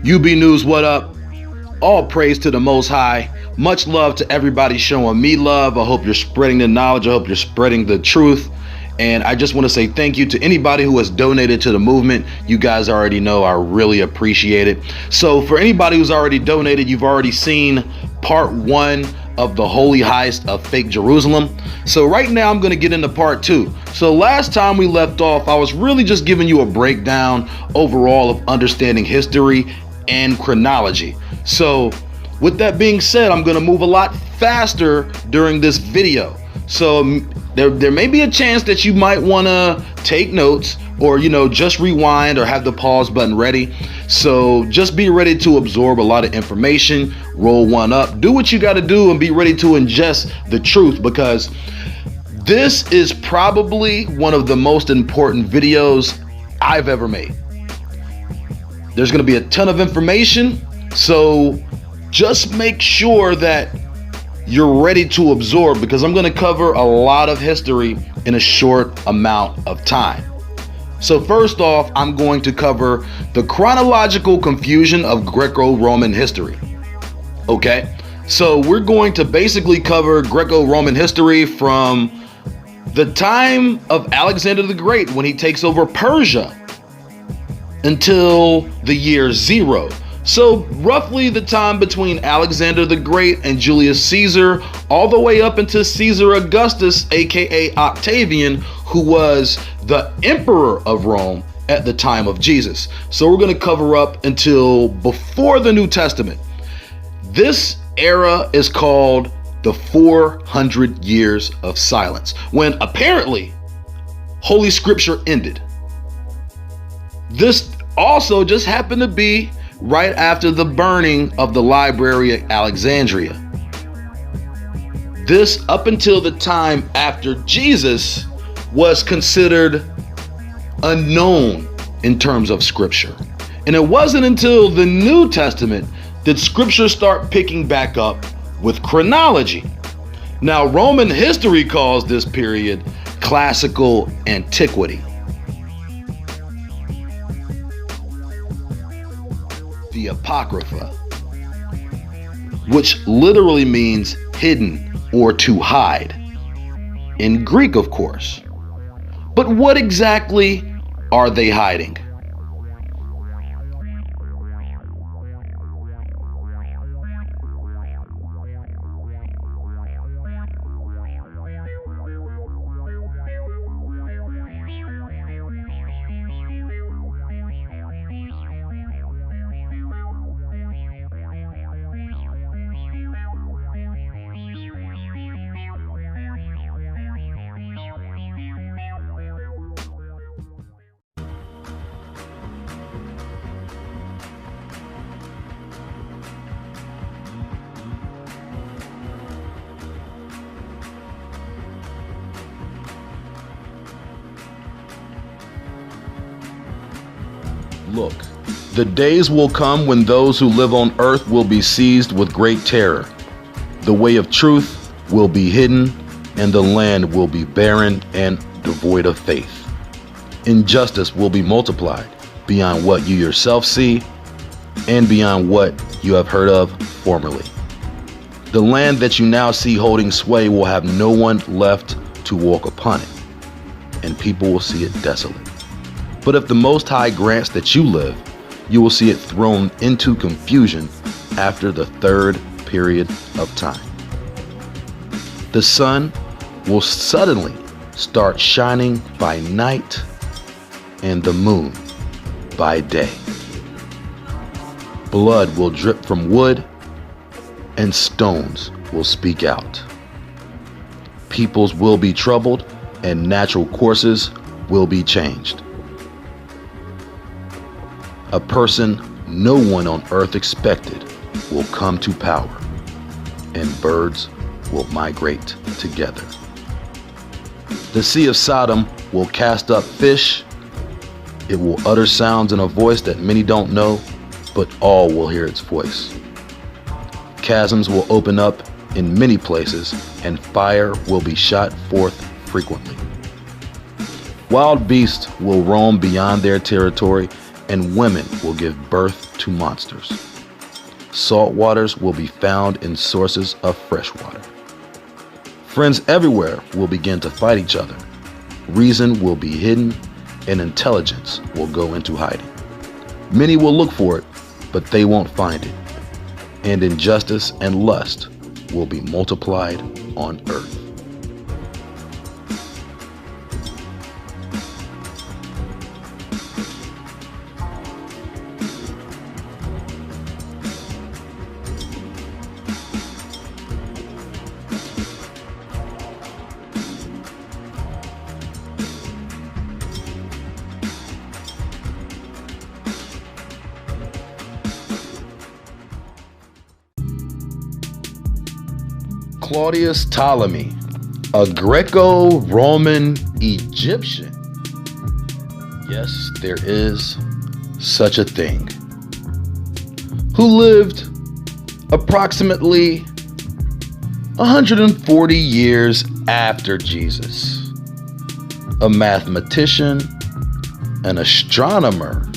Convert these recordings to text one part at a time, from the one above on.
UB News, what up? All praise to the Most High. Much love to everybody showing me love. I hope you're spreading the knowledge. I hope you're spreading the truth. And I just want to say thank you to anybody who has donated to the movement. You guys already know I really appreciate it. So for anybody who's already donated, you've already seen part 1 of the holy heist of fake Jerusalem. So right now I'm going to get into part 2. So last time we left off, I was really just giving you a breakdown overall of understanding history and chronology. So with that being said, I'm going to move a lot faster during this video. So there may be a chance that you might want to take notes or, just rewind or have the pause button ready. So just be ready to absorb a lot of information, roll one up, do what you got to do and be ready to ingest the truth, because this is probably one of the most important videos I've ever made. There's going to be a ton of information, so just make sure that you're ready to absorb, because I'm going to cover a lot of history in a short amount of time. So first off, I'm going to cover the chronological confusion of Greco-Roman history. Okay, so we're going to basically cover Greco-Roman history from the time of Alexander the Great, when he takes over Persia, until the year 0. So roughly the time between Alexander the Great and Julius Caesar, all the way up into Caesar Augustus, aka Octavian, who was the emperor of Rome at the time of Jesus. So we're going to cover up until before the New Testament. This era is called the 400 years of silence, when apparently Holy Scripture ended. This also just happened to be right after the burning of the library at Alexandria. This, up until the time after Jesus, was considered unknown in terms of Scripture. And it wasn't until the New Testament did Scripture start picking back up with chronology. Now, Roman history calls this period classical antiquity. The Apocrypha, which literally means hidden or to hide, in Greek, of course. But what exactly are they hiding? Look, the days will come when those who live on earth will be seized with great terror. The way of truth will be hidden, and the land will be barren and devoid of faith. Injustice will be multiplied beyond what you yourself see and beyond what you have heard of formerly. The land that you now see holding sway will have no one left to walk upon it, and people will see it desolate. But if the Most High grants that you live, you will see it thrown into confusion after the 3rd period of time. The sun will suddenly start shining by night and the moon by day. Blood will drip from wood and stones will speak out. Peoples will be troubled and natural courses will be changed. A person no one on earth expected will come to power, and birds will migrate together. The Sea of Sodom will cast up fish. It will utter sounds in a voice that many don't know, but all will hear its voice. Chasms will open up in many places, and fire will be shot forth frequently. Wild beasts will roam beyond their territory, and women will give birth to monsters. Salt waters will be found in sources of fresh water. Friends everywhere will begin to fight each other. Reason will be hidden, and intelligence will go into hiding. Many will look for it, but they won't find it. And injustice and lust will be multiplied on earth. Claudius Ptolemy, a Greco-Roman Egyptian. Yes, there is such a thing. Who lived approximately 140 years after Jesus. A mathematician, an astronomer,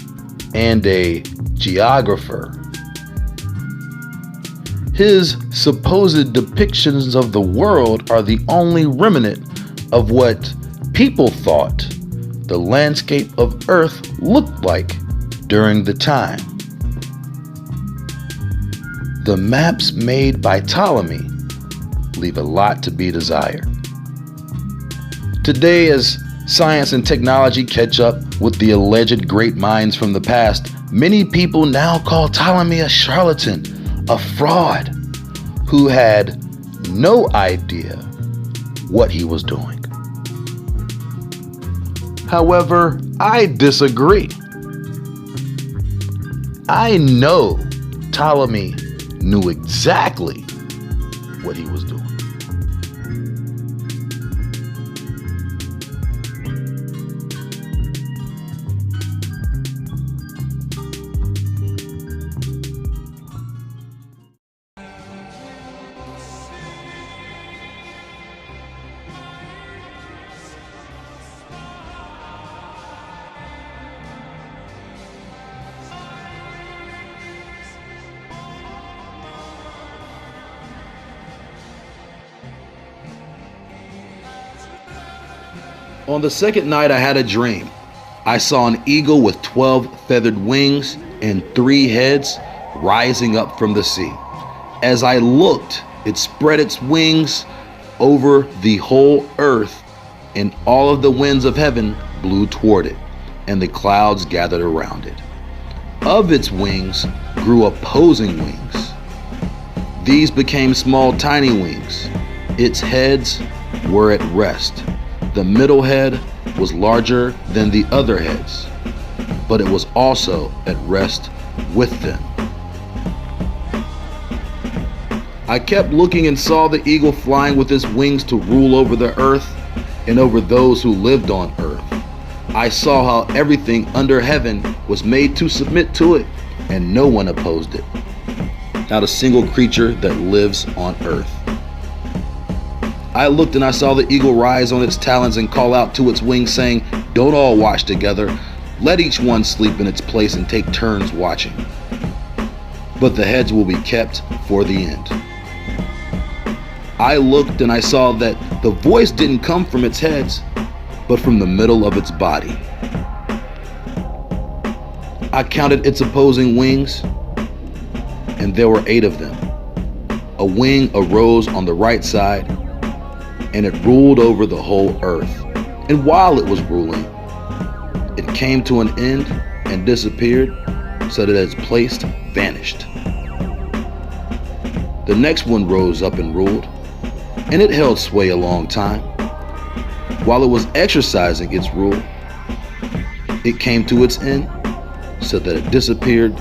and a geographer. His supposed depictions of the world are the only remnant of what people thought the landscape of Earth looked like during the time. The maps made by Ptolemy leave a lot to be desired. Today, as science and technology catch up with the alleged great minds from the past, many people now call Ptolemy a charlatan, a fraud, who had no idea what he was doing. However, I disagree. I know Ptolemy knew exactly what he was doing. On the second night, I had a dream. I saw an eagle with 12 feathered wings and 3 heads rising up from the sea. As I looked, it spread its wings over the whole earth, and all of the winds of heaven blew toward it, and the clouds gathered around it. Of its wings grew opposing wings. These became small, tiny wings. Its heads were at rest. The middle head was larger than the other heads, but it was also at rest with them. I kept looking and saw the eagle flying with its wings to rule over the earth and over those who lived on earth. I saw how everything under heaven was made to submit to it, and no one opposed it. Not a single creature that lives on earth. I looked and I saw the eagle rise on its talons and call out to its wings, saying, "Don't all watch together. Let each one sleep in its place and take turns watching. But the heads will be kept for the end." I looked and I saw that the voice didn't come from its heads, but from the middle of its body. I counted its opposing wings, and there were 8 of them. A wing arose on the right side, and it ruled over the whole earth. And while it was ruling, it came to an end and disappeared, so that its place vanished. The next one rose up and ruled, and it held sway a long time. While it was exercising its rule, it came to its end, so that it disappeared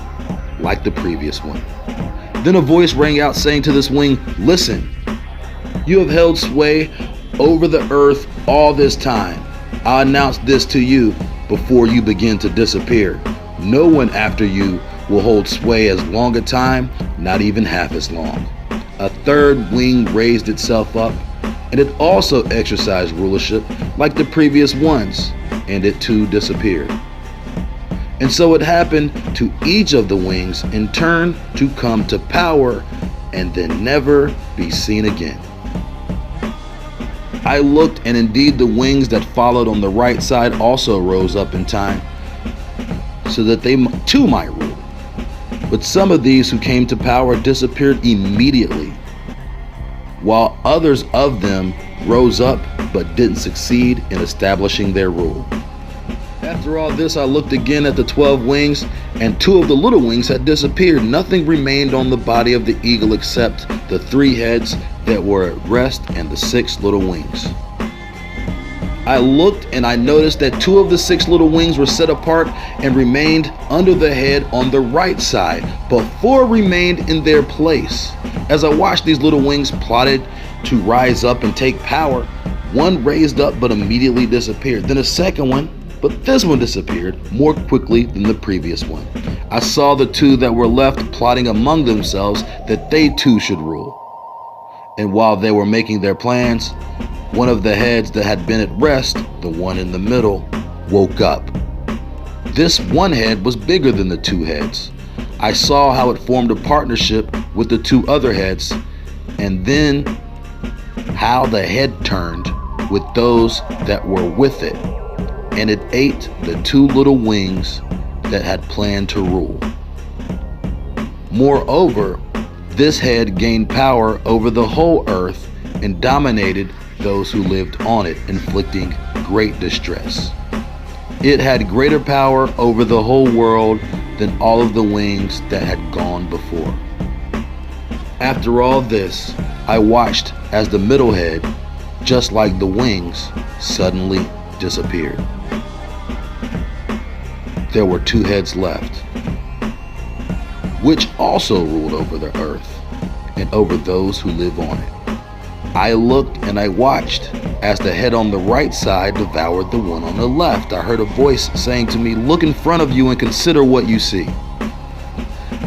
like the previous one. Then a voice rang out, saying to this wing, "Listen, you have held sway over the earth all this time. I announce this to you before you begin to disappear. No one after you will hold sway as long a time, not even half as long." A third wing raised itself up, and it also exercised rulership like the previous ones, and it too disappeared. And so it happened to each of the wings in turn to come to power and then never be seen again. I looked, and indeed the wings that followed on the right side also rose up in time, so that they too might rule. But some of these who came to power disappeared immediately, while others of them rose up but didn't succeed in establishing their rule. After all this, I looked again at the 12 wings, and 2 of the little wings had disappeared. Nothing remained on the body of the eagle except the 3 heads that were at rest and the 6 little wings. I looked, and I noticed that 2 of the 6 little wings were set apart and remained under the head on the right side, but 4 remained in their place. As I watched these little wings plotted to rise up and take power, one raised up but immediately disappeared. Then a second one, but this one disappeared more quickly than the previous one. I saw the 2 that were left plotting among themselves that they too should rule. And while they were making their plans, one of the heads that had been at rest, the one in the middle, woke up. This one head was bigger than the 2 heads. I saw how it formed a partnership with the 2 other heads, and then how the head turned with those that were with it, and it ate the 2 little wings that had planned to rule. Moreover, this head gained power over the whole earth and dominated those who lived on it, inflicting great distress. It had greater power over the whole world than all of the wings that had gone before. After all this, I watched as the middle head, just like the wings, suddenly disappeared. There were 2 heads left, which also ruled over the earth and over those who live on it. I looked and I watched as the head on the right side devoured the one on the left. I heard a voice saying to me, "Look in front of you and consider what you see."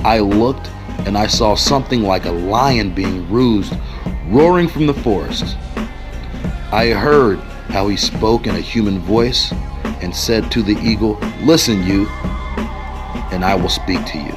I looked and I saw something like a lion being roused, roaring from the forest. I heard how he spoke in a human voice and said to the eagle, "Listen, you, and I will speak to you."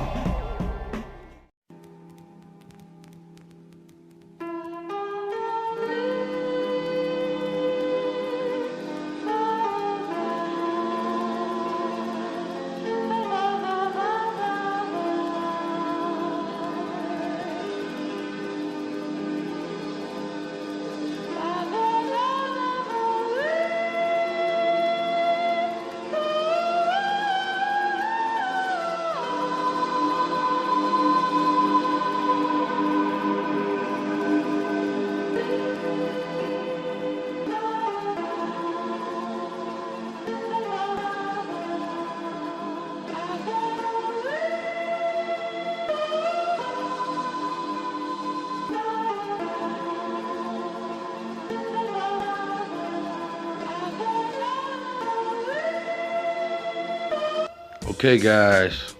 Okay guys,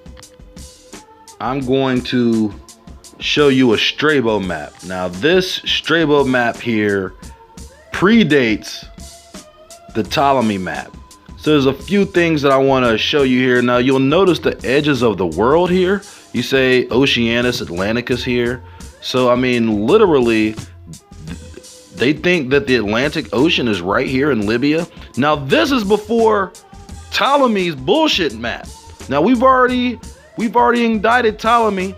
I'm going to show you a Strabo map. Now this Strabo map here predates the Ptolemy map. So there's a few things that I want to show you here. Now you'll notice the edges of the world here. You say Oceanus, Atlanticus here. So I mean, literally, they think that the Atlantic Ocean is right here in Libya. Now this is before Ptolemy's bullshit map. Now we've already indicted Ptolemy.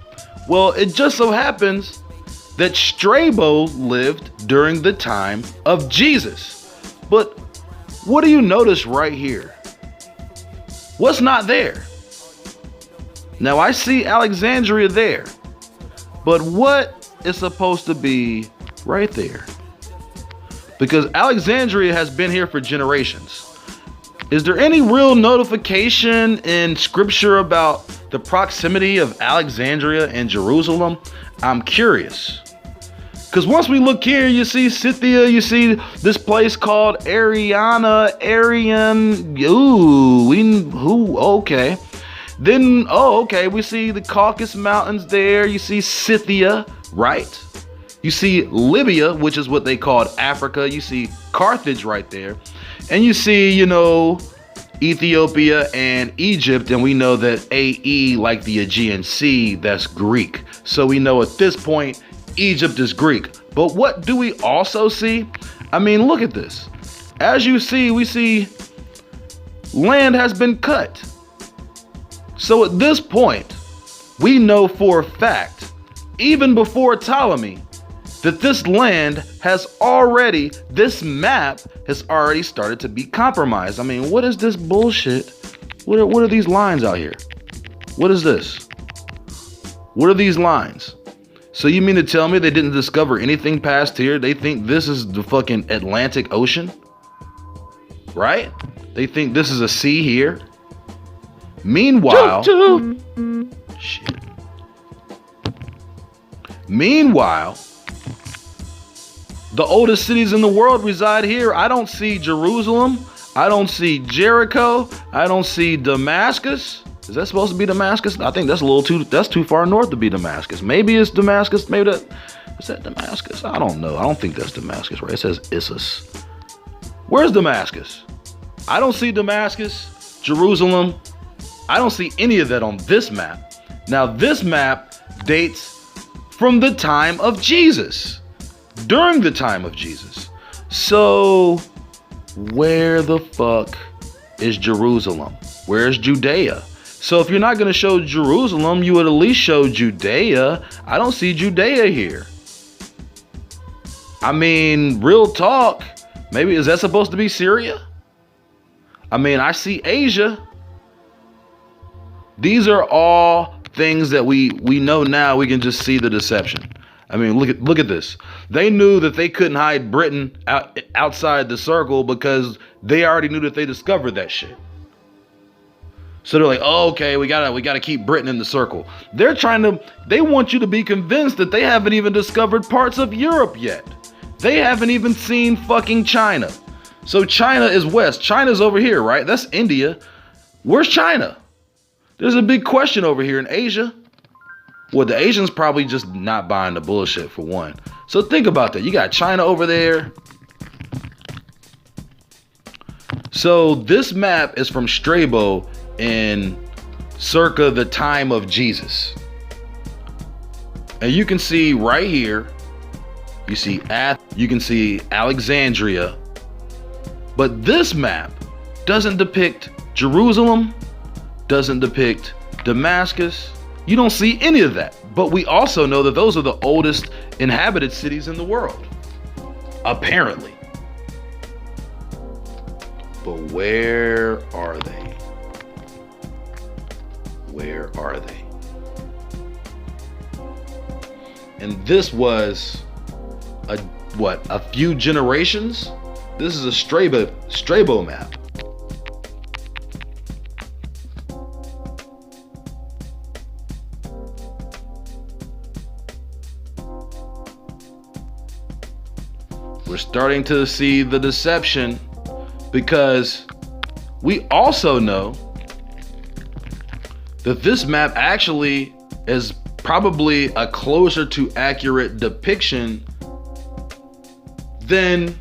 Well, it just so happens that Strabo lived during the time of Jesus. But what do you notice right here? What's not there? Now I see Alexandria there, but what is supposed to be right there? Because Alexandria has been here for generations. Is there any real notification in scripture about the proximity of Alexandria and Jerusalem? I'm curious. Because once we look here, you see Scythia, you see this place called Ariana, okay. Then, okay, we see the Caucasus Mountains there. You see Scythia, right? You see Libya, which is what they called Africa. You see Carthage right there. And you see, Ethiopia and Egypt, and we know that AE, like the Aegean Sea, that's Greek. So we know at this point, Egypt is Greek. But what do we also see? I mean, look at this. As you see, we see land has been cut. So at this point, we know for a fact, even before Ptolemy, that this land this map has already started to be compromised. I mean, what is this bullshit? What are these lines out here? What is this? What are these lines? So you mean to tell me they didn't discover anything past here? They think this is the fucking Atlantic Ocean? Right? They think this is a sea here? Meanwhile, shit. Meanwhile, the oldest cities in the world reside here. I don't see Jerusalem. I don't see Jericho. I don't see Damascus. Is that supposed to be Damascus? I think that's too far north to be Damascus. Maybe it's Damascus. Is that Damascus? I don't know. I don't think that's Damascus, right? It says Issus. Where's Damascus? I don't see Damascus, Jerusalem. I don't see any of that on this map. Now, this map dates from the time of Jesus. During the time of Jesus. So, where the fuck is Jerusalem? Where's Judea? So if you're not going to show Jerusalem, you would at least show Judea. I don't see Judea here. I mean, real talk. Maybe, is that supposed to be Syria? I mean, I see Asia. These are all things that we know now. We can just see the deception. I mean, look at this. They knew that they couldn't hide Britain outside the circle because they already knew that they discovered that shit. So they're like, oh, okay, we gotta keep Britain in the circle. They want you to be convinced that they haven't even discovered parts of Europe yet. They haven't even seen fucking China. So China is west. China's over here, right? That's India. Where's China? There's a big question over here in Asia. Well, the Asians probably just not buying the bullshit for one. So think about that. You got China over there. So this map is from Strabo in circa the time of Jesus. And you can see right here, you can see Alexandria. But this map doesn't depict Jerusalem, doesn't depict Damascus. You don't see any of that. But we also know that those are the oldest inhabited cities in the world. Apparently. But where are they? Where are they? And this was a few generations? This is a Strabo map. We're starting to see the deception because we also know that this map actually is probably a closer to accurate depiction than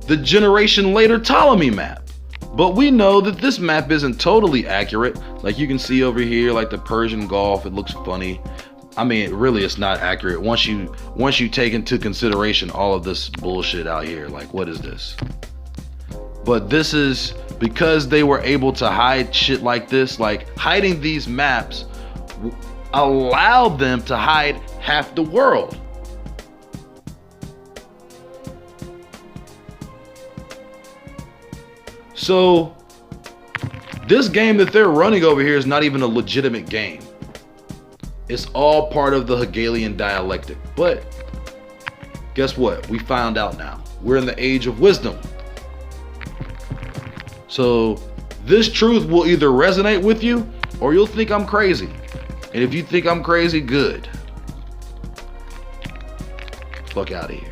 the generation later Ptolemy map. But we know that this map isn't totally accurate. Like you can see over here, like the Persian Gulf, it looks funny. I mean, really, it's not accurate once you take into consideration all of this bullshit out here. Like, what is this? But this is because they were able to hide shit like this. Like, hiding these maps allowed them to hide half the world. So, this game that they're running over here is not even a legitimate game. It's all part of the Hegelian dialectic. But guess what? We found out now. We're in the age of wisdom. So this truth will either resonate with you or you'll think I'm crazy. And if you think I'm crazy, good. Fuck out of here.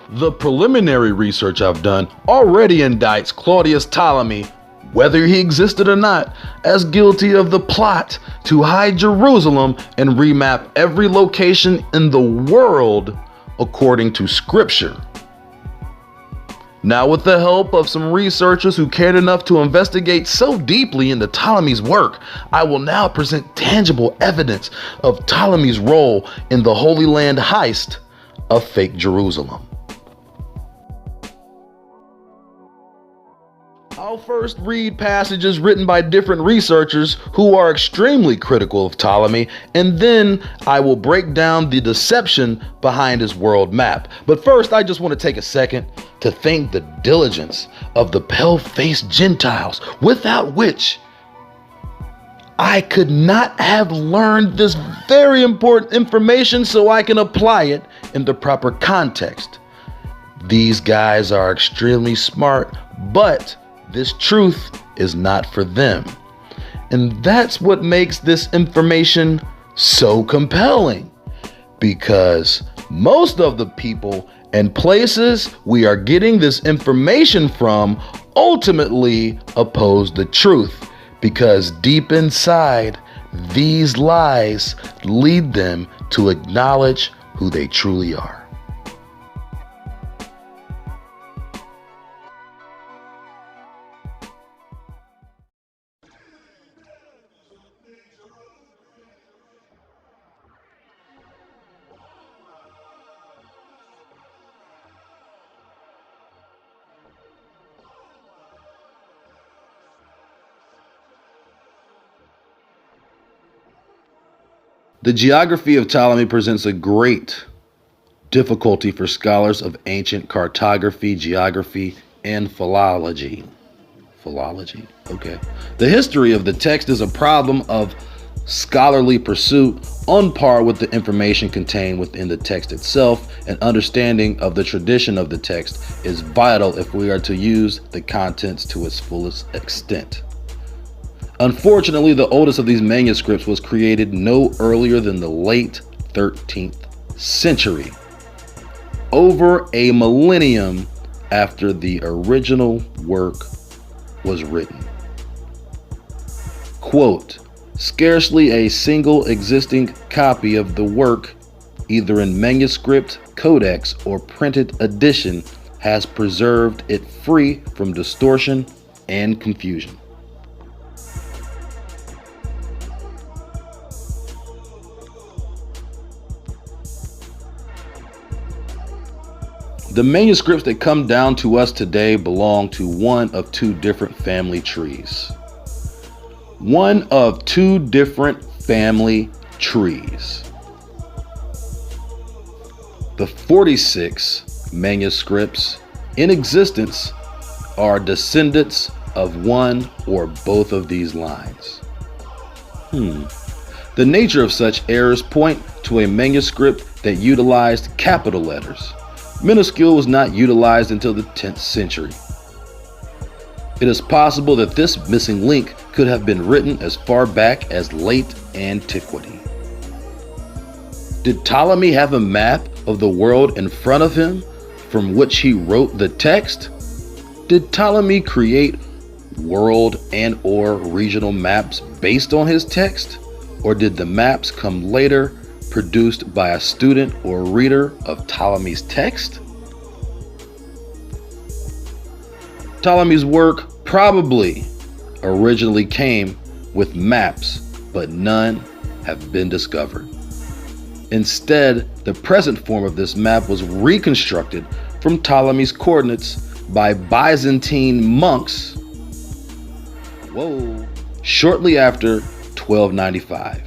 The preliminary research I've done already indicts Claudius Ptolemy, whether he existed or not, as guilty of the plot to hide Jerusalem and remap every location in the world according to scripture. Now, with the help of some researchers who cared enough to investigate so deeply into Ptolemy's work, I will now present tangible evidence of Ptolemy's role in the Holy Land heist of fake Jerusalem. I'll first read passages written by different researchers who are extremely critical of Ptolemy, and then I will break down the deception behind his world map. But first, I just want to take a second to thank the diligence of the pale-faced Gentiles, without which I could not have learned this very important information so I can apply it in the proper context. These guys are extremely smart, but this truth is not for them. And that's what makes this information so compelling, because most of the people and places we are getting this information from ultimately oppose the truth, because deep inside, these lies lead them to acknowledge who they truly are. The geography of Ptolemy presents a great difficulty for scholars of ancient cartography, geography, and philology. Philology? Okay. The history of the text is a problem of scholarly pursuit on par with the information contained within the text itself, and understanding of the tradition of the text is vital if we are to use the contents to its fullest extent. Unfortunately, the oldest of these manuscripts was created no earlier than the late 13th century, over a millennium after the original work was written. Quote, scarcely a single existing copy of the work, either in manuscript, codex, or printed edition, has preserved it free from distortion and confusion. The manuscripts that come down to us today belong to one of two different family trees. One of two different family trees. The 46 manuscripts in existence are descendants of one or both of these lines. The nature of such errors point to a manuscript that utilized capital letters. Minuscule was not utilized until the 10th century. It is possible that this missing link could have been written as far back as late antiquity. Did Ptolemy have a map of the world in front of him from which he wrote the text? Did Ptolemy create world and or regional maps based on his text? Or did the maps come later, produced by a student or reader of Ptolemy's text? Ptolemy's work probably originally came with maps, but none have been discovered. Instead, the present form of this map was reconstructed from Ptolemy's coordinates by Byzantine monks, shortly after 1295.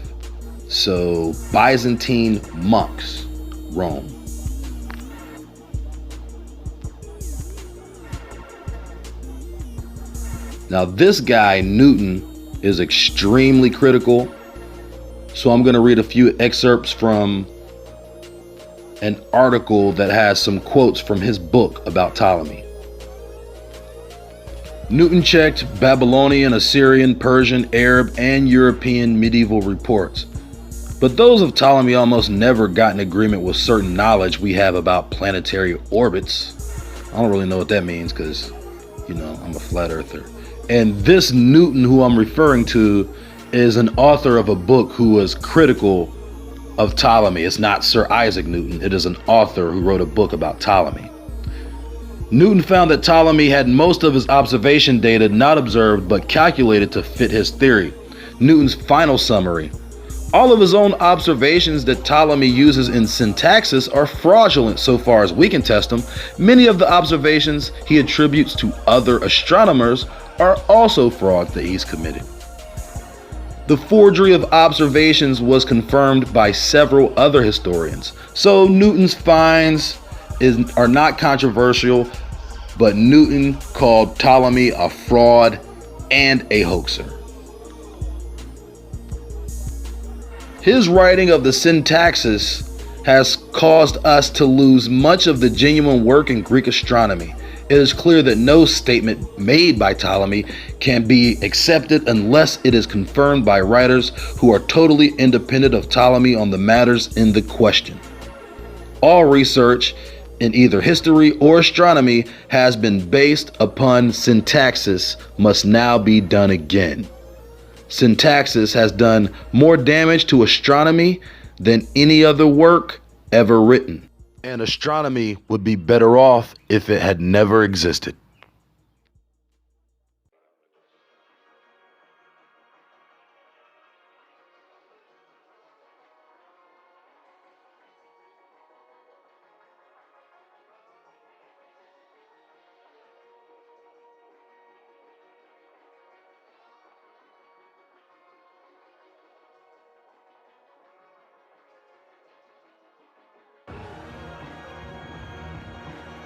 So, Byzantine monks, Rome. Now, this guy, Newton, is extremely critical. So I'm going to read a few excerpts from an article that has some quotes from his book about Ptolemy. Newton checked Babylonian, Assyrian, Persian, Arab, and European medieval reports. But those of Ptolemy almost never got in agreement with certain knowledge we have about planetary orbits. I don't really know what that means because, I'm a flat earther. And this Newton who I'm referring to is an author of a book who was critical of Ptolemy. It's not Sir Isaac Newton. It is an author who wrote a book about Ptolemy. Newton found that Ptolemy had most of his observation data not observed but calculated to fit his theory. Newton's final summary: all of his own observations that Ptolemy uses in syntaxis are fraudulent so far as we can test them. Many of the observations he attributes to other astronomers are also frauds that he's committed. The forgery of observations was confirmed by several other historians. So Newton's finds are not controversial, but Newton called Ptolemy a fraud and a hoaxer. His writing of the syntaxis has caused us to lose much of the genuine work in Greek astronomy. It is clear that no statement made by Ptolemy can be accepted unless it is confirmed by writers who are totally independent of Ptolemy on the matters in the question. All research in either history or astronomy has been based upon syntaxis must now be done again. Syntaxis has done more damage to astronomy than any other work ever written. And astronomy would be better off if it had never existed.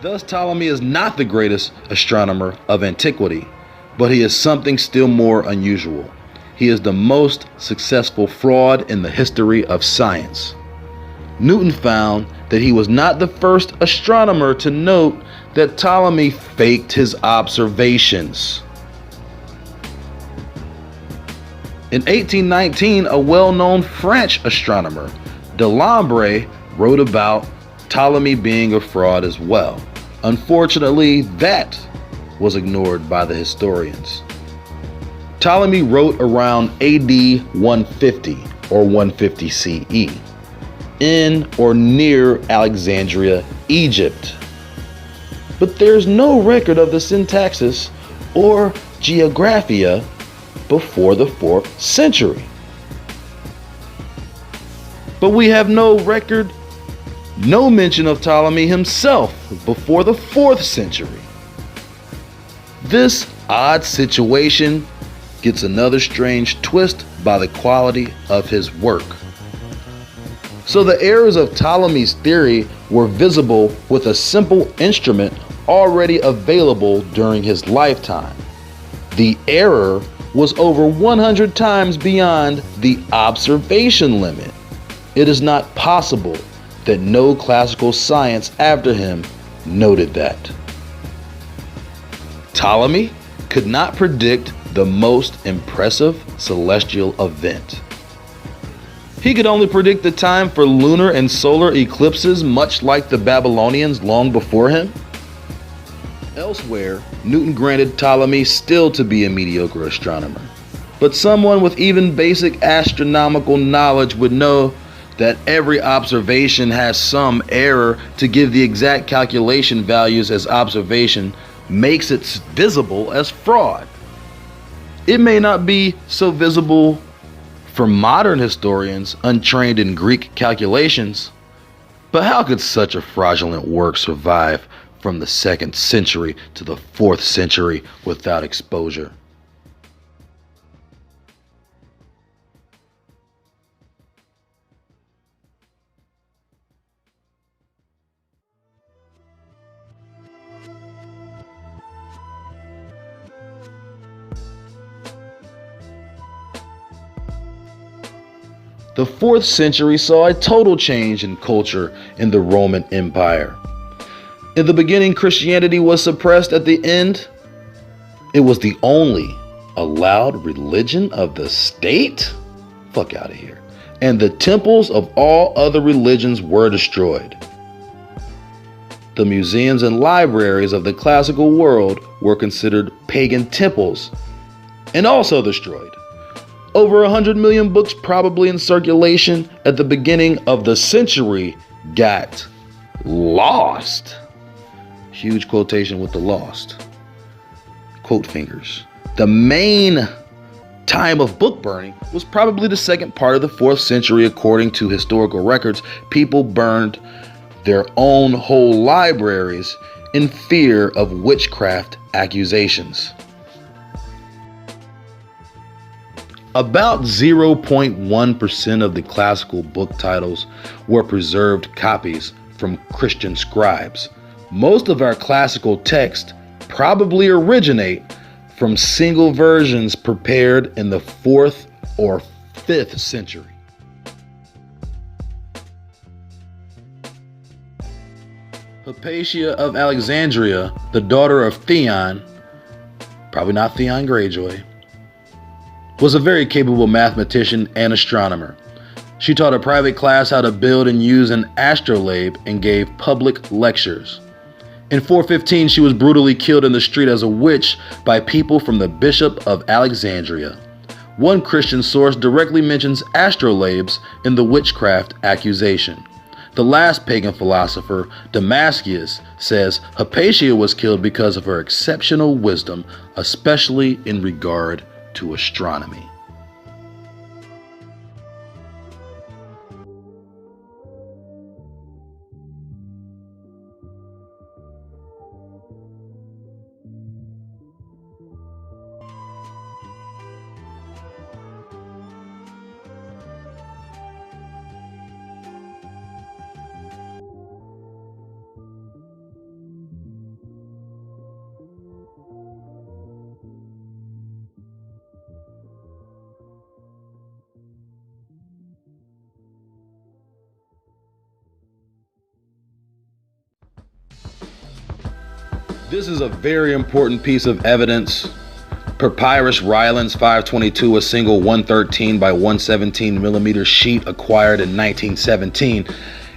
Thus, Ptolemy is not the greatest astronomer of antiquity, but he is something still more unusual. He is the most successful fraud in the history of science. Newton found that he was not the first astronomer to note that Ptolemy faked his observations. In 1819, a well-known French astronomer, Delambre, wrote about Ptolemy being a fraud as well. Unfortunately, that was ignored by the historians. Ptolemy wrote around AD 150 or 150 CE in or near Alexandria, Egypt. But there's no record of the syntaxis or geographia before the 4th century. But we have no record, no mention of Ptolemy himself before the 4th century. This odd situation gets another strange twist by the quality of his work. So the errors of Ptolemy's theory were visible with a simple instrument already available during his lifetime. The error was over 100 times beyond the observation limit. It is not possible that no classical science after him noted that. Ptolemy could not predict the most impressive celestial event. He could only predict the time for lunar and solar eclipses, much like the Babylonians long before him. Elsewhere, Newton granted Ptolemy still to be a mediocre astronomer, but someone with even basic astronomical knowledge would know that every observation has some error. To give the exact calculation values as observation makes it visible as fraud. It may not be so visible for modern historians untrained in Greek calculations, but how could such a fraudulent work survive from the 2nd century to the 4th century without exposure? The 4th century saw a total change in culture in the Roman Empire. In the beginning, Christianity was suppressed. At the end, it was the only allowed religion of the state? Fuck out of here. and the temples of all other religions were destroyed. The museums and libraries of the classical world were considered pagan temples and also destroyed. Over 100 million books probably in circulation at the beginning of the century got lost. Huge quotation with the lost. Quote fingers. The main time of book burning was probably the second part of the 4th century. According to historical records, people burned their own whole libraries in fear of witchcraft accusations. About 0.1% of the classical book titles were preserved copies from Christian scribes. Most of our classical texts probably originate from single versions prepared in the 4th or 5th century. Hypatia of Alexandria, the daughter of Theon, probably not Theon Greyjoy, was a very capable mathematician and astronomer. She taught a private class how to build and use an astrolabe and gave public lectures. In 415, she was brutally killed in the street as a witch by people from the Bishop of Alexandria. One Christian source directly mentions astrolabes in the witchcraft accusation. The last pagan philosopher, Damascus, says Hypatia was killed because of her exceptional wisdom, especially in regard to astronomy. This is a very important piece of evidence. Papyrus Rylands 522, a single 113 by 117 millimeter sheet acquired in 1917.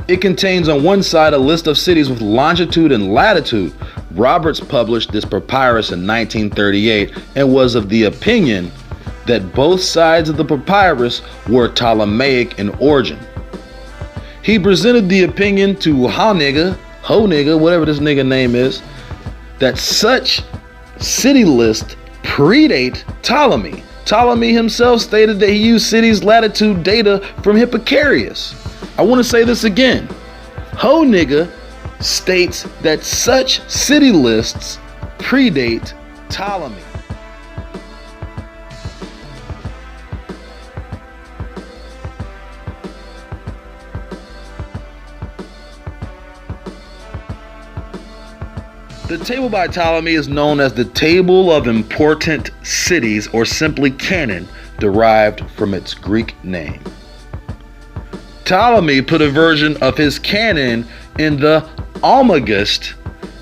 It contains on one side a list of cities with longitude and latitude. Roberts published this papyrus in 1938 and was of the opinion that both sides of the papyrus were Ptolemaic in origin. He presented the opinion to Ho nigga, whatever this nigga name is, that such city lists predate Ptolemy. Ptolemy himself stated that he used cities' latitude data from Hippocarius. I want to say this again. Ho nigga states that such city lists predate Ptolemy. The table by Ptolemy is known as the Table of Important Cities, or simply Canon, derived from its Greek name. Ptolemy put a version of his canon in the Almagest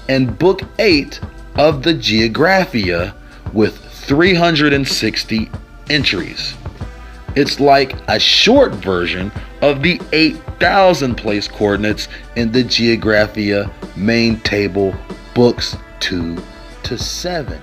and Book 8 of the Geographia with 360 entries. It's like a short version of the 8,000 place coordinates in the Geographia main table, books 2 to 7.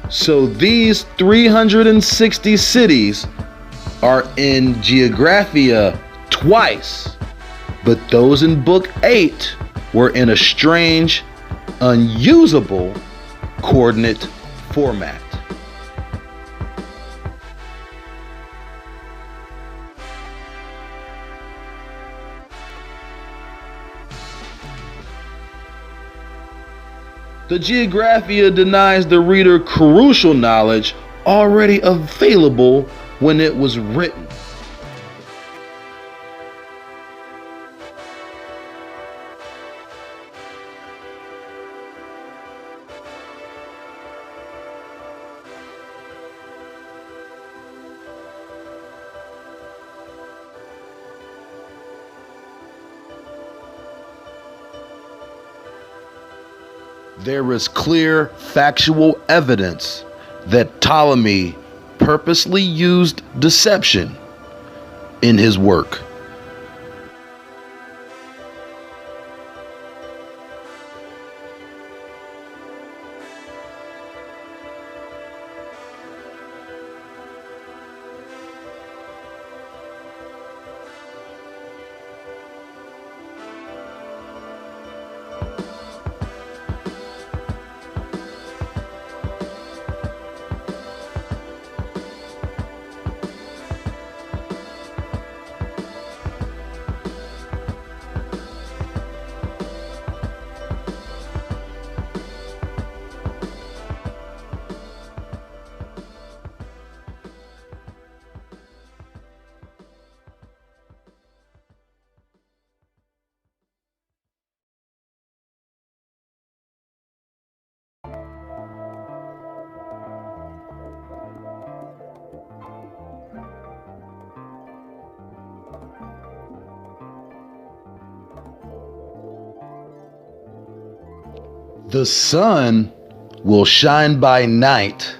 So these 360 cities are in Geographia twice, but those in Book 8 were in a strange, unusable coordinate format. The Geographia denies the reader crucial knowledge already available when it was written. There is clear factual evidence that Ptolemy purposely used deception in his work. The sun will shine by night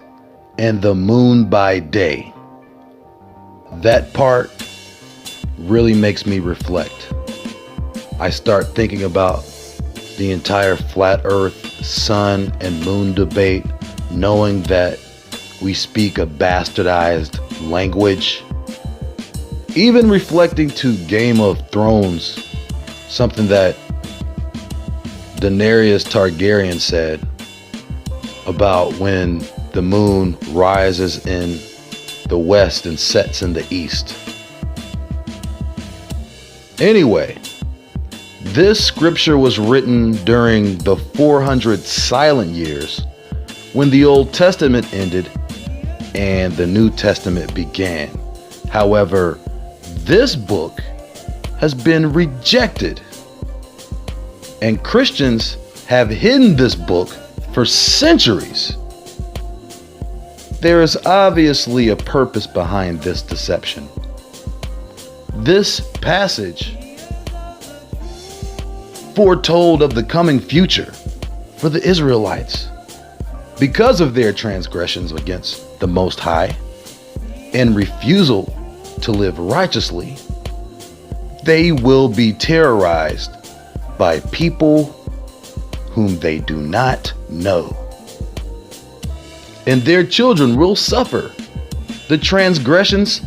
and the moon by day. That part really makes me reflect. I start thinking about the entire flat earth, sun and moon debate, knowing that we speak a bastardized language. Even reflecting to Game of Thrones, something that Daenerys Targaryen said about when the moon rises in the west and sets in the east. Anyway, this scripture was written during the 400 silent years when the Old Testament ended and the New Testament began. However, this book has been rejected, and Christians have hidden this book for centuries. There is obviously a purpose behind this deception. This passage foretold of the coming future for the Israelites because of their transgressions against the Most High and refusal to live righteously. They will be terrorized by people whom they do not know. And their children will suffer the transgressions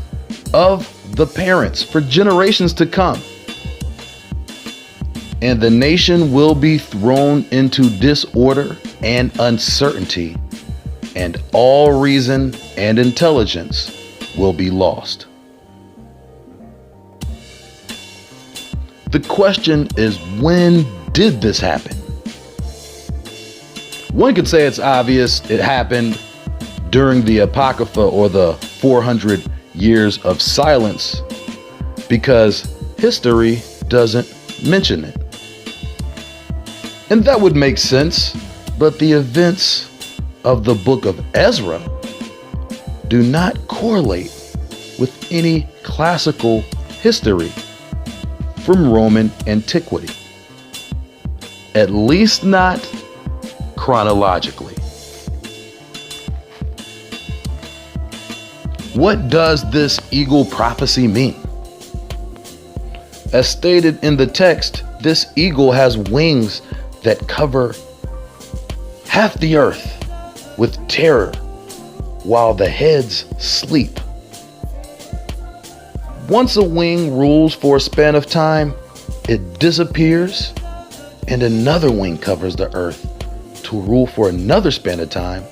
of the parents for generations to come. And the nation will be thrown into disorder and uncertainty, and all reason and intelligence will be lost. The question is, when did this happen? One could say it's obvious it happened during the Apocrypha, or the 400 years of silence, because history doesn't mention it. And that would make sense, but the events of the book of Ezra do not correlate with any classical history from Roman antiquity, at least not chronologically. What does this eagle prophecy mean? As stated in the text, this eagle has wings that cover half the earth with terror while the heads sleep. Once a wing rules for a span of time, it disappears, and another wing covers the earth to rule for another span of time,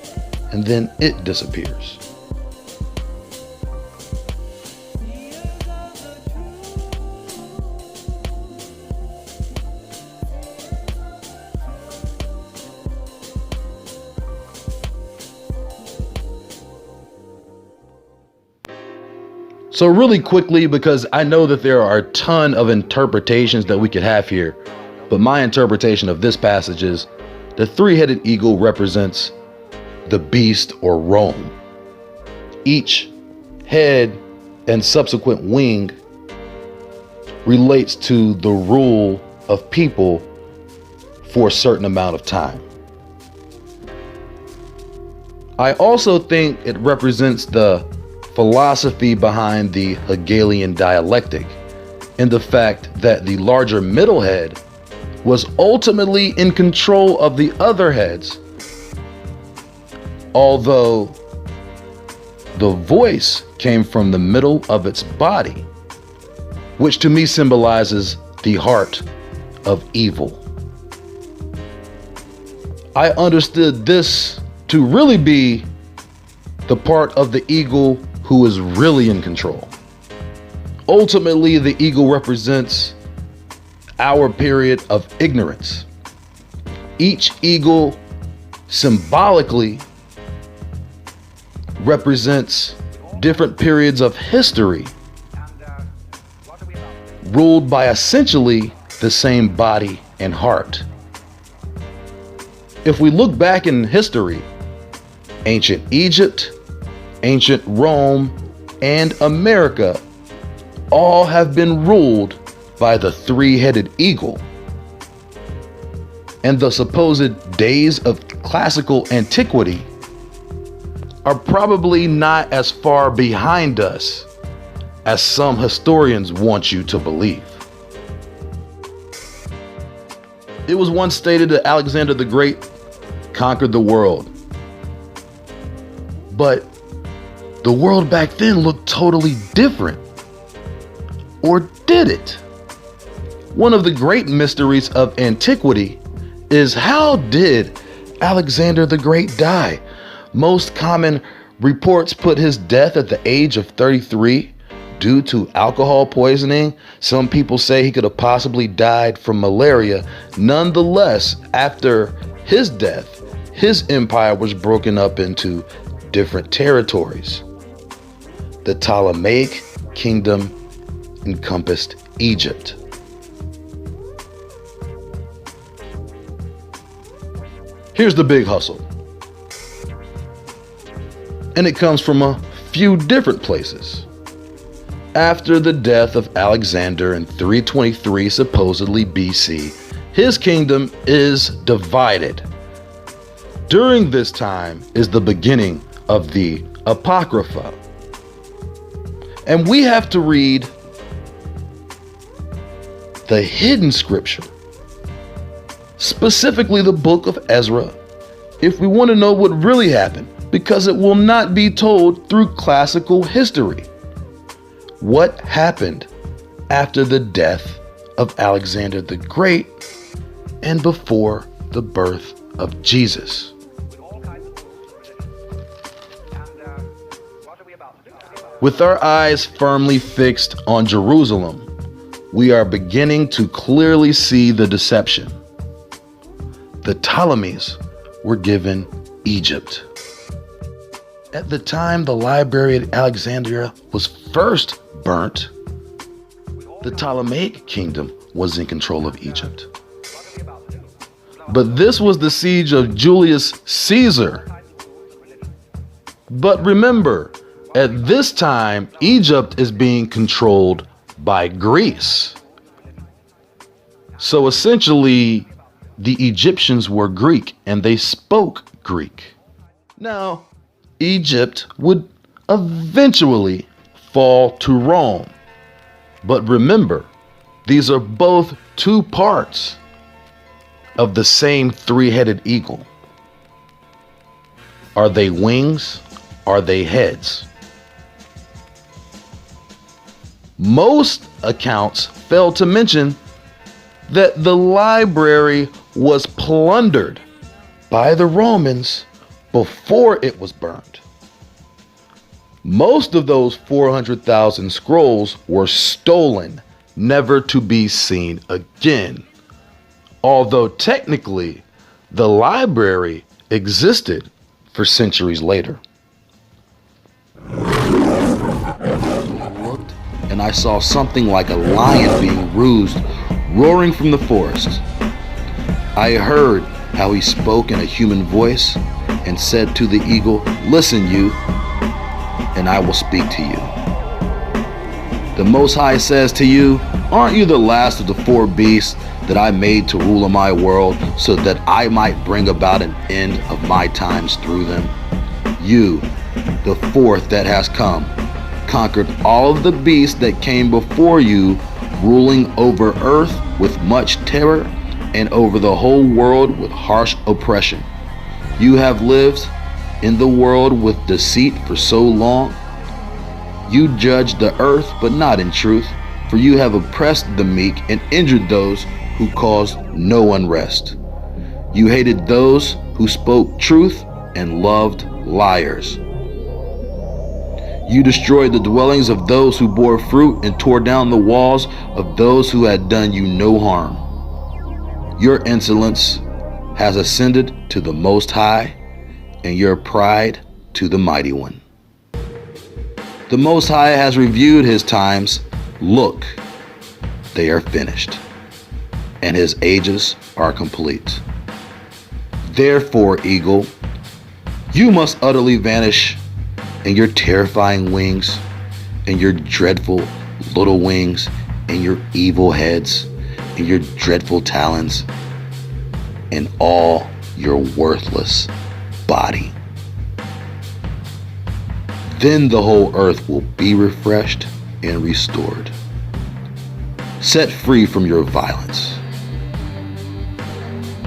and then it disappears. So really quickly, because I know that there are a ton of interpretations that we could have here, but my interpretation of this passage is the three-headed eagle represents the beast, or Rome. Each head and subsequent wing relates to the rule of people for a certain amount of time. I also think it represents the philosophy behind the Hegelian dialectic and the fact that the larger middle head was ultimately in control of the other heads, although the voice came from the middle of its body, which to me symbolizes the heart of evil. I understood this to really be the part of the eagle who is really in control. Ultimately, the eagle represents our period of ignorance. Each eagle symbolically represents different periods of history ruled by essentially the same body and heart. If we look back in history, ancient Egypt, ancient Rome, and America all have been ruled by the three-headed eagle. And the supposed days of classical antiquity are probably not as far behind us as some historians want you to believe. It was once stated that Alexander the Great conquered the world. But the world back then looked totally different. Or did it? One of the great mysteries of antiquity is, how did Alexander the Great die? Most common reports put his death at the age of 33 due to alcohol poisoning. Some people say he could have possibly died from malaria. Nonetheless, after his death, his empire was broken up into different territories. The Ptolemaic kingdom encompassed Egypt. Here's the big hustle. And it comes from a few different places. After the death of Alexander in 323 supposedly BC, his kingdom is divided. During this time is the beginning of the Apocrypha. And we have to read the hidden scripture, specifically the book of Ezra, if we want to know what really happened, because it will not be told through classical history. What happened after the death of Alexander the Great and before the birth of Jesus? With our eyes firmly fixed on Jerusalem, we are beginning to clearly see the deception. The Ptolemies were given Egypt. At the time the library at Alexandria was first burnt, the Ptolemaic kingdom was in control of Egypt. But this was the siege of Julius Caesar. But remember, at this time, Egypt is being controlled by Greece. So essentially, the Egyptians were Greek and they spoke Greek. Now, Egypt would eventually fall to Rome. But remember, these are both two parts of the same three-headed eagle. Are they wings? Are they heads? Most accounts fail to mention that the library was plundered by the Romans before it was burned. Most of those 400,000 scrolls were stolen, never to be seen again. Although technically, the library existed for centuries later. I looked and I saw something like a lion being roused, roaring from the forest. I heard how he spoke in a human voice and said to the eagle, "Listen, you, and I will speak to you." The Most High says to you, "Aren't you the last of the four beasts that I made to rule in my world so that I might bring about an end of my times through them?" You, the fourth that has come, conquered all of the beasts that came before you, ruling over earth with much terror and over the whole world with harsh oppression. You have lived in the world with deceit for so long. You judged the earth, but not in truth, for you have oppressed the meek and injured those who caused no unrest. You hated those who spoke truth and loved liars. You destroyed the dwellings of those who bore fruit and tore down the walls of those who had done you no harm. Your insolence has ascended to the Most High, and your pride to the Mighty One. The Most High has reviewed his times. Look, they are finished, and his ages are complete. Therefore, eagle, you must utterly vanish, and your terrifying wings, and your dreadful little wings, and your evil heads, and your dreadful talons, and all your worthless body. Then the whole earth will be refreshed and restored, set free from your violence,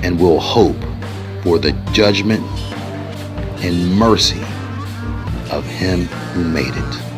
and will hope for the judgment and mercy of him who made it.